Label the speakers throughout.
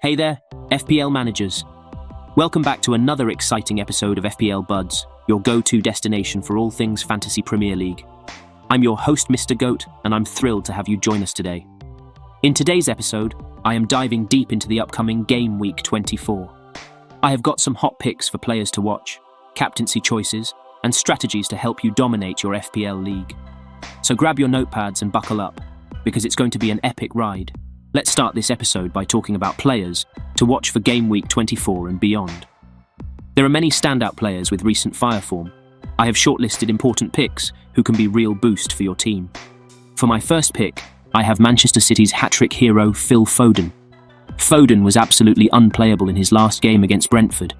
Speaker 1: Hey there, FPL managers. Welcome back to another exciting episode of FPL Buds, your go-to destination for all things Fantasy Premier League. I'm your host, Mr. Goat, and I'm thrilled to have you join us today. In today's episode, I am diving deep into the upcoming Game Week 24. I have got some hot picks for players to watch, captaincy choices, and strategies to help you dominate your FPL league. So grab your notepads and buckle up, because it's going to be an epic ride. Let's start this episode by talking about players to watch for Game Week 24 and beyond. There are many standout players with recent fire form. I have shortlisted important picks who can be real boost for your team. For my first pick, I have Manchester City's hat-trick hero Phil Foden. Foden was absolutely unplayable in his last game against Brentford.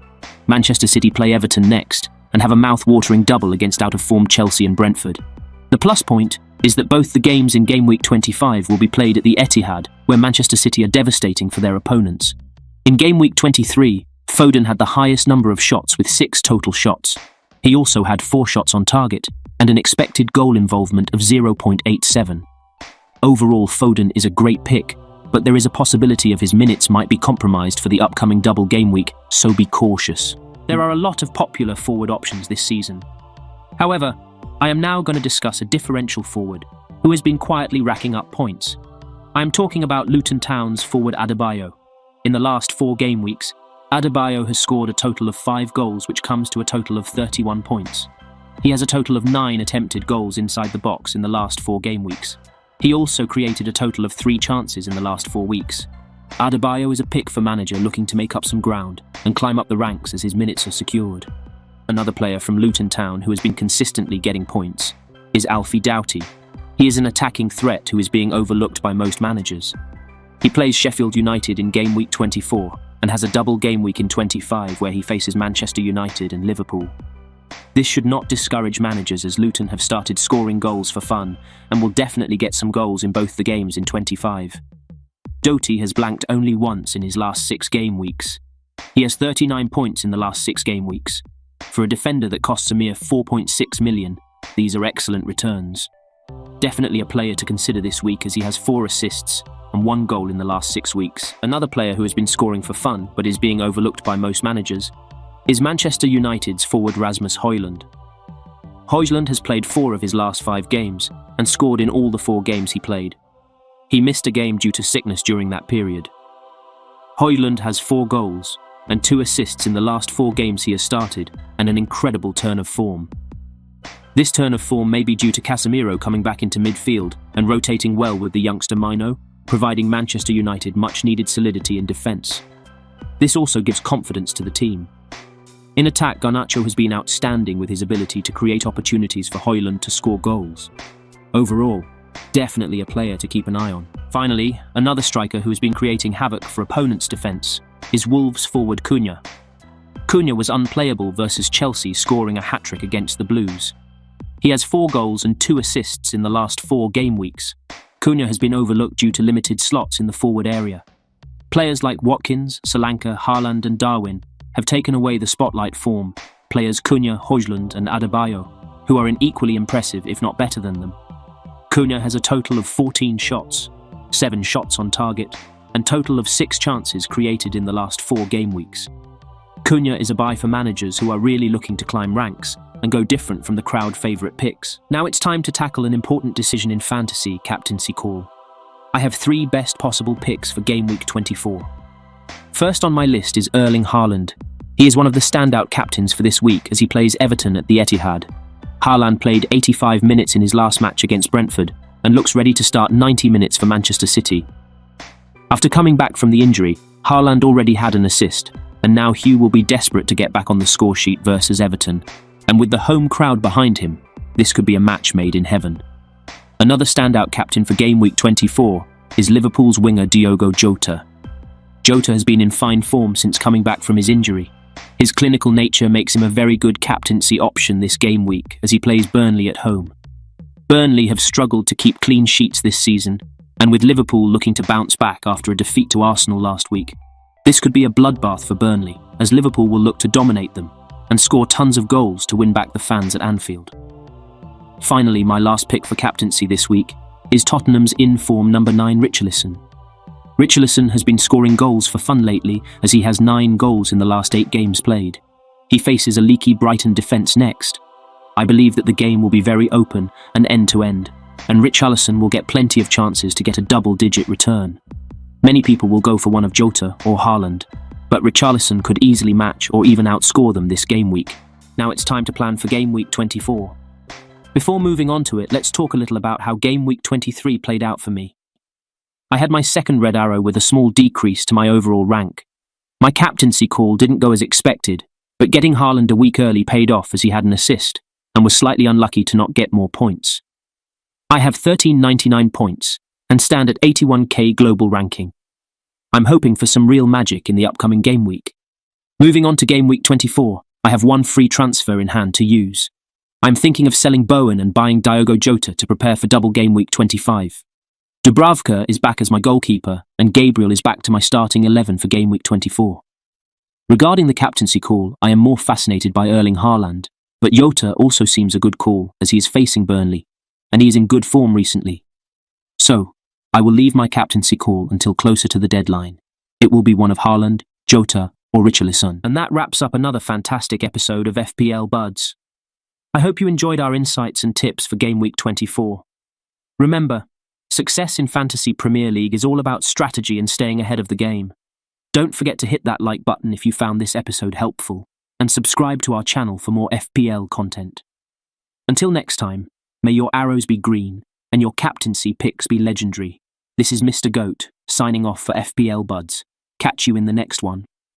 Speaker 1: Manchester City play Everton next and have a mouth-watering double against out-of-form Chelsea and Brentford. The plus point is that both the games in Game Week 25 will be played at the Etihad, where Manchester City are devastating for their opponents. In Game Week 23, Foden had the highest number of shots with 6 total shots. He also had 4 shots on target and an expected goal involvement of 0.87. Overall, Foden is a great pick, but there is a possibility of his minutes might be compromised for the upcoming double game week, so be cautious. There are a lot of popular forward options this season. However, I am now going to discuss a differential forward who has been quietly racking up points. I am talking about Luton Town's forward Adebayo. In the last 4 game weeks, Adebayo has scored a total of 5 goals, which comes to a total of 31 points. He has a total of 9 attempted goals inside the box in the last 4 game weeks. He also created a total of 3 chances in the last 4 weeks. Adebayo is a pick for manager looking to make up some ground and climb up the ranks as his minutes are secured. Another player from Luton Town who has been consistently getting points is Doughty. He is an attacking threat who is being overlooked by most managers. He plays Sheffield United in Game Week 24 and has a double game week in 25 where he faces Manchester United and Liverpool. This should not discourage managers as Luton have started scoring goals for fun and will definitely get some goals in both the games in 25. Doughty has blanked only once in his last 6 game weeks. He has 39 points in the last 6 game weeks. For a defender that costs a mere 4.6 million, these are excellent returns. Definitely a player to consider this week as he has 4 assists and 1 goal in the last 6 weeks. Another player who has been scoring for fun but is being overlooked by most managers is Manchester United's forward Rasmus Hojlund. Hojlund has played 4 of his last 5 games and scored in all the 4 games he played. He missed a game due to sickness during that period. Hojlund has 4 goals and 2 assists in the last 4 games he has started, and an incredible turn of form. This turn of form may be due to Casemiro coming back into midfield and rotating well with the youngster Mino, providing Manchester United much-needed solidity in defence. This also gives confidence to the team. In attack, Garnacho has been outstanding with his ability to create opportunities for Hojlund to score goals. Overall, definitely a player to keep an eye on. Finally, another striker who has been creating havoc for opponents' defence is Wolves forward Cunha. Cunha was unplayable versus Chelsea, scoring a hat-trick against the Blues. He has 4 goals and 2 assists in the last 4 game weeks. Cunha has been overlooked due to limited slots in the forward area. Players like Watkins, Solanke, Haaland and Darwin have taken away the spotlight form players Cunha, Hojlund and Adebayo, who are in equally impressive if not better than them. Cunha has a total of 14 shots, 7 shots on target, and total of 6 chances created in the last 4 game weeks. Cunha is a buy for managers who are really looking to climb ranks and go different from the crowd favourite picks. Now it's time to tackle an important decision in fantasy captaincy call. I have 3 best possible picks for Game Week 24. First on my list is Erling Haaland. He is one of the standout captains for this week as he plays Everton at the Etihad. Haaland played 85 minutes in his last match against Brentford and looks ready to start 90 minutes for Manchester City. After coming back from the injury, Haaland already had an assist, and now Hugh will be desperate to get back on the score sheet versus Everton. And with the home crowd behind him, this could be a match made in heaven. Another standout captain for Game Week 24 is Liverpool's winger Diogo Jota. Jota has been in fine form since coming back from his injury. His clinical nature makes him a very good captaincy option this game week as he plays Burnley at home. Burnley have struggled to keep clean sheets this season, and with Liverpool looking to bounce back after a defeat to Arsenal last week, this could be a bloodbath for Burnley, as Liverpool will look to dominate them and score tons of goals to win back the fans at Anfield. Finally, my last pick for captaincy this week is Tottenham's in-form number 9 Richarlison. Richarlison has been scoring goals for fun lately, as he has 9 goals in the last 8 games played. He faces a leaky Brighton defence next. I believe that the game will be very open and end-to-end, and Richarlison will get plenty of chances to get a double-digit return. Many people will go for one of Jota or Haaland, but Richarlison could easily match or even outscore them this game week. Now it's time to plan for game week 24. Before moving on to it, let's talk a little about how game week 23 played out for me. I had my second red arrow with a small decrease to my overall rank. My captaincy call didn't go as expected, but getting Haaland a week early paid off as he had an assist, and was slightly unlucky to not get more points. I have 1399 points, and stand at 81k global ranking. I'm hoping for some real magic in the upcoming game week. Moving on to game week 24, I have one free transfer in hand to use. I'm thinking of selling Bowen and buying Diogo Jota to prepare for double game week 25. Dubravka is back as my goalkeeper, and Gabriel is back to my starting 11 for game week 24. Regarding the captaincy call, I am more fascinated by Erling Haaland, but Jota also seems a good call as he is facing Burnley, and he is in good form recently. So, I will leave my captaincy call until closer to the deadline. It will be one of Haaland, Jota, or Richarlison. And that wraps up another fantastic episode of FPL Buds. I hope you enjoyed our insights and tips for game week 24. Remember, success in Fantasy Premier League is all about strategy and staying ahead of the game. Don't forget to hit that like button if you found this episode helpful, and subscribe to our channel for more FPL content. Until next time, may your arrows be green, and your captaincy picks be legendary. This is Mr. Goat, signing off for FPL Buds. Catch you in the next one.